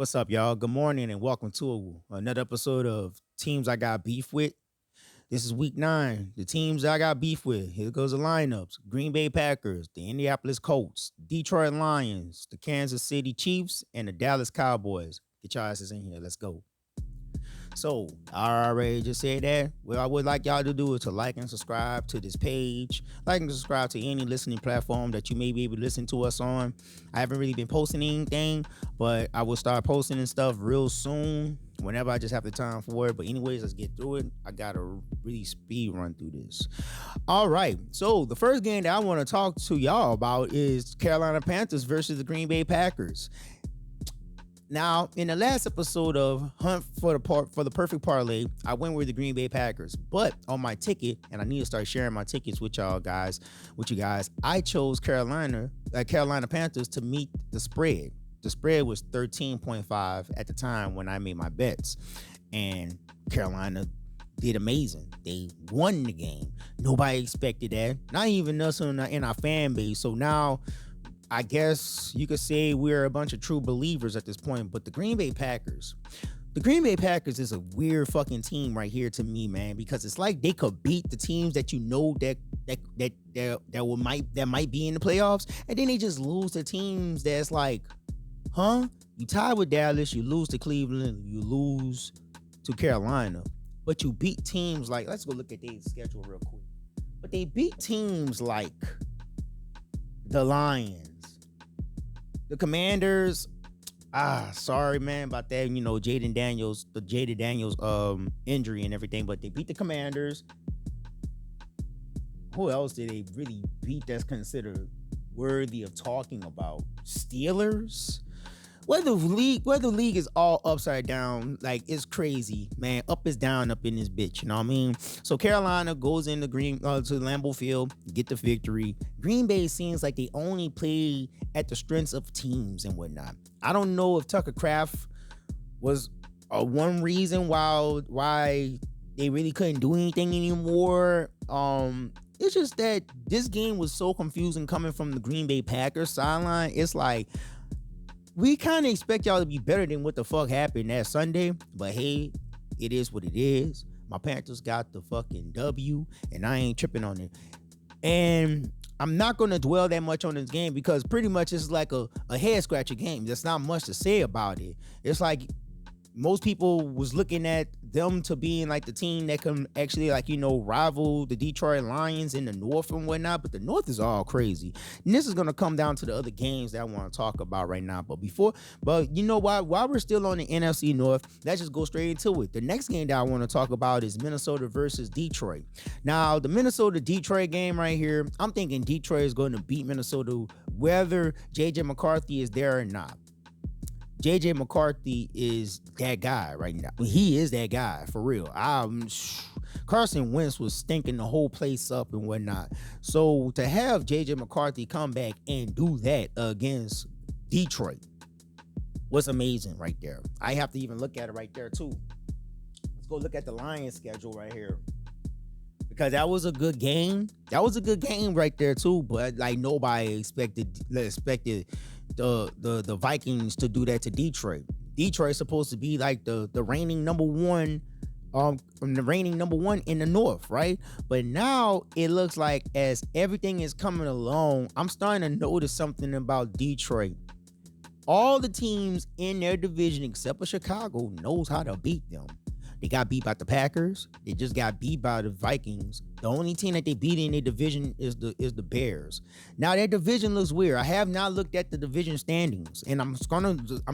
What's up, y'all? Good morning and welcome to another episode of Teams I Got Beef With. This is week 9. The teams I got beef with. Here goes the lineups. Green Bay Packers, the Indianapolis Colts, Detroit Lions, the Kansas City Chiefs, and the Dallas Cowboys. Get your asses in here. Let's go. So, I already just said that. What I would like y'all to do is to like and subscribe to this page. Like and subscribe to any listening platform that you may be able to listen to us on. I haven't really been posting anything, but I will start posting and stuff real soon whenever I just have the time for it. But anyways, let's get through it. I got to really speed run through this. All right. So the first game that I want to talk to y'all about is Carolina Panthers versus the Green Bay Packers. Now, in the last episode of Hunt for the Perfect Parlay, I went with the Green Bay Packers. But on my ticket, and I need to start sharing my tickets with you guys, I chose Carolina Panthers to meet the spread. The spread was 13.5 at the time when I made my bets. And Carolina did amazing. They won the game. Nobody expected that. Not even us in our fan base. So now I guess you could say we're a bunch of true believers at this point, but the Green Bay Packers is a weird fucking team right here to me, man, because it's like they could beat the teams that you know that might be in the playoffs, and then they just lose to teams that's like, huh? You tie with Dallas, you lose to Cleveland, you lose to Carolina, but you beat teams like, let's go look at their schedule real quick. But they beat teams like the Lions, the Commanders. Sorry, man, about that. You know, Jaden Daniels injury and everything, but they beat the Commanders. Who else did they really beat that's considered worthy of talking about? Steelers. Where the league is all upside down, like it's crazy, man. Up is down, up in this bitch. You know what I mean? So Carolina goes into to Lambeau Field, get the victory. Green Bay seems like they only play at the strengths of teams and whatnot. I don't know if Tucker Kraft was one reason why they really couldn't do anything anymore. It's just that this game was so confusing coming from the Green Bay Packers sideline. It's like, we kind of expect y'all to be better than what the fuck happened that Sunday, but hey, it is what it is. My Panthers got the fucking W, and I ain't tripping on it. And I'm not going to dwell that much on this game because pretty much it's like a head scratcher game. There's not much to say about it. It's like most people was looking at them to being like the team that can actually, like, you know, rival the Detroit Lions in the North and whatnot, but the North is all crazy. And this is going to come down to the other games that I want to talk about right now. But you know what? While we're still on the NFC North, let's just go straight into it. The next game that I want to talk about is Minnesota versus Detroit. Now, the Minnesota-Detroit game right here, I'm thinking Detroit is going to beat Minnesota whether J.J. McCarthy is there or not. J.J. McCarthy is that guy right now. He is that guy, for real. Carson Wentz was stinking the whole place up and whatnot. So to have J.J. McCarthy come back and do that against Detroit was amazing right there. I have to even look at it right there, too. Let's go look at the Lions schedule right here, because that was a good game. That was a good game right there, too. But like nobody expected the Vikings to do that to Detroit. Detroit's supposed to be like the reigning number one in the North, right? But now it looks like as everything is coming along, I'm starting to notice something about Detroit. All the teams in their division except for Chicago knows how to beat them. They got beat by the Packers. They just got beat by the Vikings. The only team that they beat in their division is the Bears. Now their division looks weird. I have not looked at the division standings, and I'm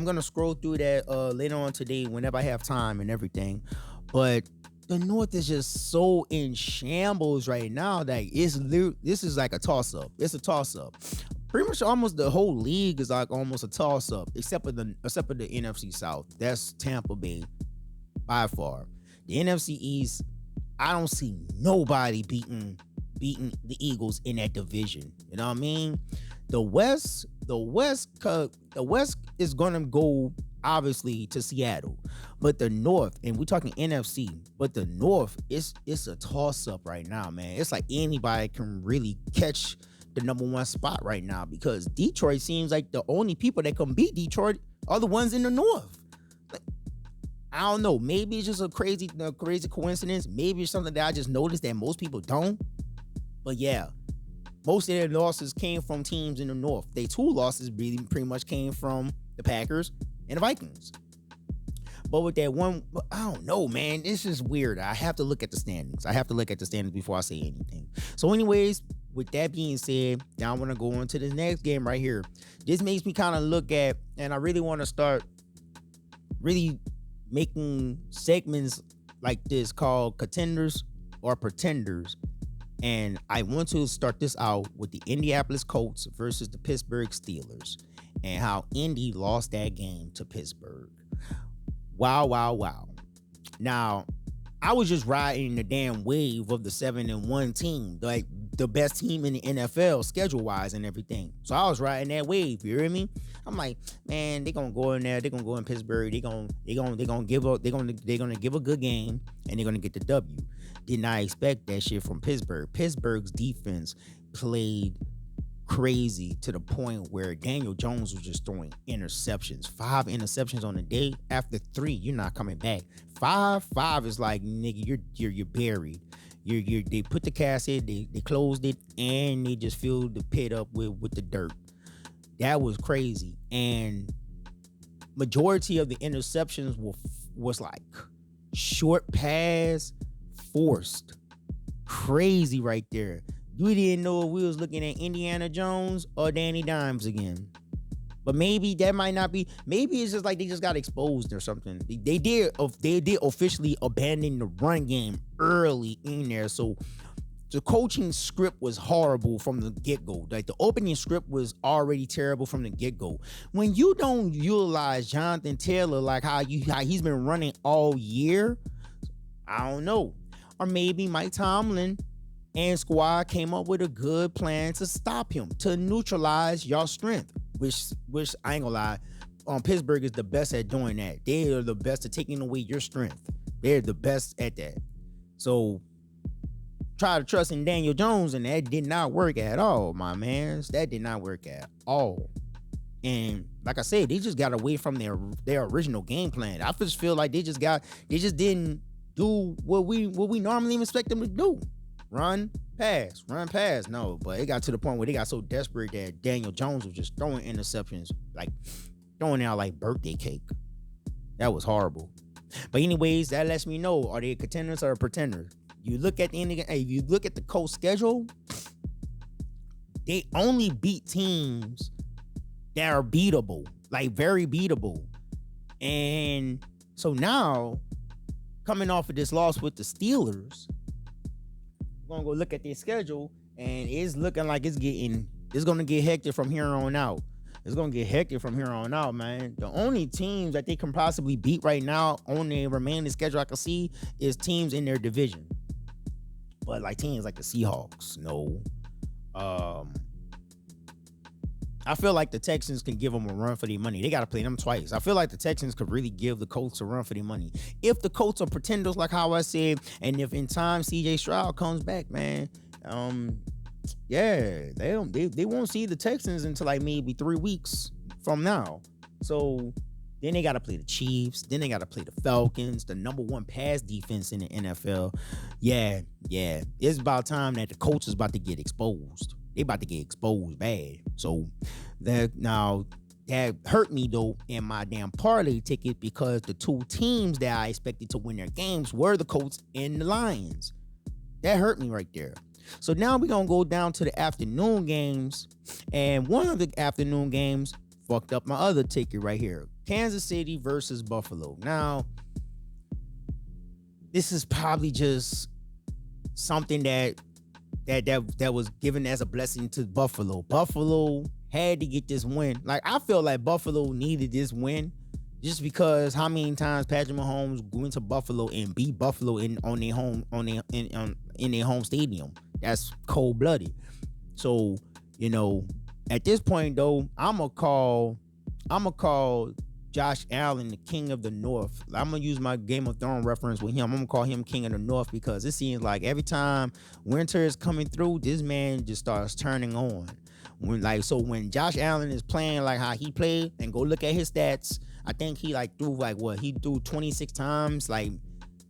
gonna scroll through that later on today whenever I have time and everything. But the North is just so in shambles right now that this is like a toss up. It's a toss up. Pretty much almost the whole league is like almost a toss up, except for the NFC South. That's Tampa Bay. By far. The NFC East, I don't see nobody beating the Eagles in that division. You know what I mean? The West is gonna go obviously to Seattle, but the North, and we're talking NFC, but the North it's a toss up right now, man. It's like anybody can really catch the number one spot right now because Detroit seems like the only people that can beat Detroit are the ones in the North. I don't know. Maybe it's just a crazy coincidence. Maybe it's something that I just noticed that most people don't. But yeah, most of their losses came from teams in the North. They 2 losses really pretty much came from the Packers and the Vikings. But with that one, I don't know, man. It's just weird. I have to look at the standings. Before I say anything. So anyways, with that being said, now I want to go on to the next game right here. This makes me kind of look at, and I really want to start really making segments like this called Contenders or Pretenders. And I want to start this out with the Indianapolis Colts versus the Pittsburgh Steelers and how Indy lost that game to Pittsburgh. Wow. Now, I was just riding the damn wave of the 7-1 team, like the best team in the NFL schedule-wise and everything. So I was riding that wave, you hear me? I'm like, man, they're gonna go in there, they're gonna go in Pittsburgh, they're gonna give a good game, and they're gonna get the W. Did not expect that shit from Pittsburgh. Pittsburgh's defense played crazy to the point where Daniel Jones was just throwing interceptions. 5 interceptions on the day. After 3, you're not coming back. 5 is like, nigga, you're buried. They put the casket, they closed it, and they just filled the pit up with the dirt. That was crazy. And majority of the interceptions was like short pass, forced. Crazy right there. We didn't know if we was looking at Indiana Jones or Danny Dimes again. But maybe that might not be. Maybe it's just like they just got exposed or something. They did officially abandon the run game early in there. So the coaching script was horrible from the get-go. Like the opening script was already terrible from the get-go. When you don't utilize Jonathan Taylor like how he's been running all year, I don't know. Or maybe Mike Tomlin and squad came up with a good plan to stop him, to neutralize your strength, which I ain't gonna lie, Pittsburgh is the best at doing that. They are the best at taking away your strength. They're the best at that. So try to trust in Daniel Jones, and that did not work at all, my mans. That did not work at all. And like I said, they just got away from their original game plan. I just feel like they just didn't do what we normally expect them to do. Run, pass. No, but it got to the point where they got so desperate that Daniel Jones was just throwing interceptions, like throwing out like birthday cake. That was horrible. But anyways, that lets me know, are they contenders or pretenders? You look at the end of the game, if you look at the Colts schedule, they only beat teams that are beatable, like very beatable. And so now, coming off of this loss with the Steelers, we're gonna go look at their schedule, and it's looking like it's gonna get hectic from here on out. It's gonna get hectic from here on out, man. The only teams that they can possibly beat right now on their remaining schedule I can see is teams in their division. But like teams like the Seahawks, no. I feel like the Texans can give them a run for their money. They got to play them twice. I feel like the Texans could really give the Colts a run for their money. If the Colts are pretenders, like how I said, and if in time CJ Stroud comes back, man, yeah, they won't see the Texans until like maybe 3 weeks from now. So then they got to play the Chiefs. Then they got to play the Falcons, the number 1 pass defense in the NFL. Yeah. It's about time that the Colts is about to get exposed. They about to get exposed bad. So that hurt me though in my damn parlay ticket, because the 2 teams that I expected to win their games were the Colts and the Lions. That hurt me right there. So now we're gonna go down to the afternoon games, and one of the afternoon games fucked up my other ticket right here. Kansas City versus Buffalo. Now, this is probably just something that was given as a blessing to Buffalo. Buffalo had to get this win. Like, I feel like Buffalo needed this win just because how many times Patrick Mahomes went to Buffalo and beat Buffalo in their home stadium. That's cold-blooded. So, at this point though, I'ma call Josh Allen the king of the North. I'm gonna use my Game of Thrones reference with him. I'm gonna call him king of the North because it seems like every time winter is coming through, this man just starts turning on. When Josh Allen is playing like how he played, and go look at his stats, I think he like threw like what he threw 26 times, like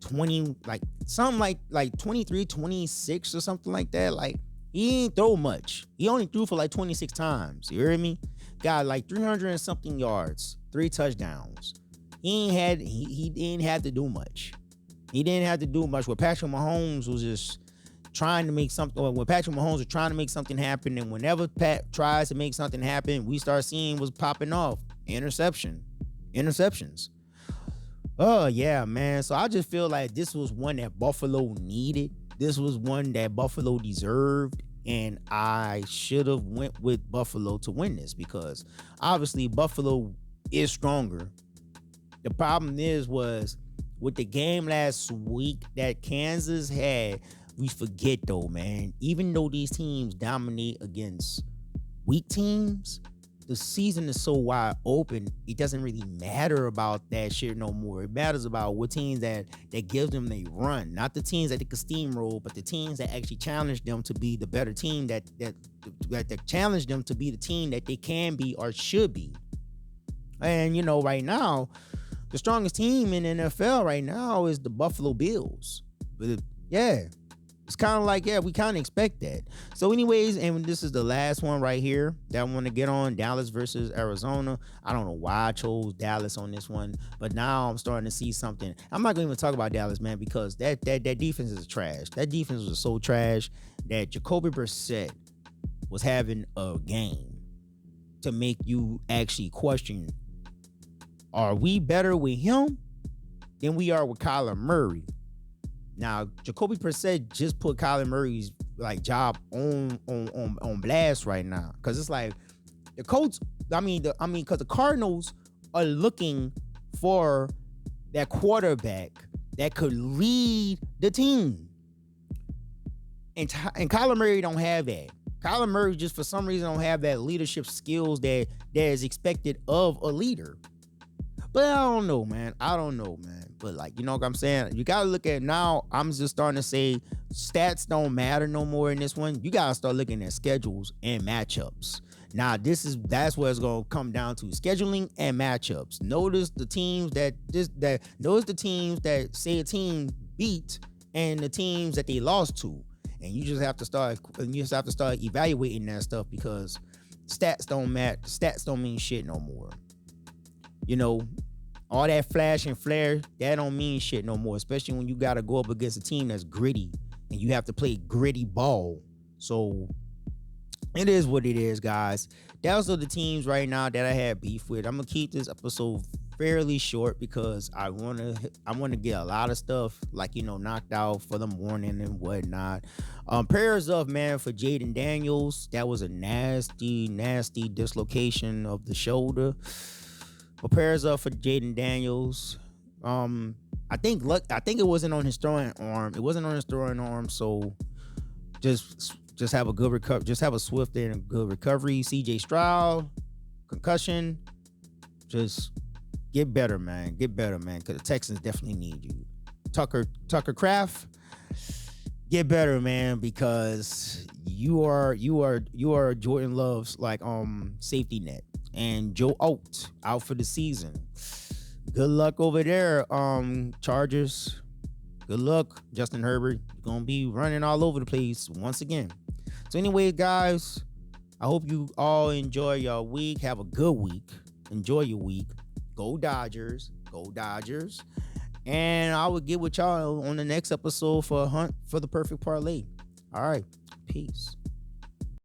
20, like something like 23, 26 or something like that. Like he ain't throw much. He only threw for like 26 times. You hear me? Got like 300 and something yards, 3 touchdowns. He didn't have to do much. He didn't have to do much. Where Patrick Mahomes was just trying to make something. When Patrick Mahomes was trying to make something happen, and whenever Pat tries to make something happen, we start seeing what's popping off. Interceptions. Oh yeah, man. So I just feel like this was one that Buffalo needed. This was one that Buffalo deserved, and I should have went with Buffalo to win this, because obviously Buffalo is stronger. The problem was with the game last week that Kansas had. We forget though, man. Even though these teams dominate against weak teams, the season is so wide open, it doesn't really matter about that shit no more. It matters about what teams that gives them they run, not the teams that they can steamroll, but the teams that actually challenge them to be the better team, that challenge them to be the team that they can be or should be. And right now, the strongest team in the NFL right now is the Buffalo Bills. But yeah. It's kind of like, we kind of expect that. So anyways, and this is the last one right here that I want to get on, Dallas versus Arizona. I don't know why I chose Dallas on this one, but now I'm starting to see something. I'm not going to even talk about Dallas, man, because that defense is trash. That defense was so trash that Jacoby Brissett was having a game to make you actually question, are we better with him than we are with Kyler Murray? Now, Jacoby Brissett just put Kyler Murray's job on blast right now, because it's like the Colts. Because the Cardinals are looking for that quarterback that could lead the team, and Kyler Murray don't have that. Kyler Murray just for some reason don't have that leadership skills that is expected of a leader. But I don't know, man. But you know what I'm saying? You got to look at now. I'm just starting to say stats don't matter no more in this one. You got to start looking at schedules and matchups. Now, that's where it's going to come down to scheduling and matchups. Notice the teams that say a team beat and the teams that they lost to. And you just have to start evaluating that stuff, because stats don't matter. Stats don't mean shit no more. All that flash and flare, that don't mean shit no more, especially when you got to go up against a team that's gritty and you have to play gritty ball. So it is what it is, guys. Those are the teams right now that I had beef with. I'm going to keep this episode fairly short because I want to get a lot of stuff knocked out for the morning and whatnot. Prayers up, man, for Jaden Daniels. That was a nasty dislocation of the shoulder. But prayers up for Jaden Daniels. I think it wasn't on his throwing arm. So just have a good recovery. Just have a swift and good recovery. CJ Stroud, concussion. Just get better, man. Because the Texans definitely need you. Tucker Kraft, get better, man, because you are Jordan Love's safety net. And Joe Alt out for the season. Good luck over there, Chargers. Good luck, Justin Herbert. You're gonna be running all over the place once again. So anyway, guys, I hope you all enjoy your week. Have a good week. Enjoy your week. Go Dodgers. And I will get with y'all on the next episode for a hunt for the perfect parlay. All right. Peace.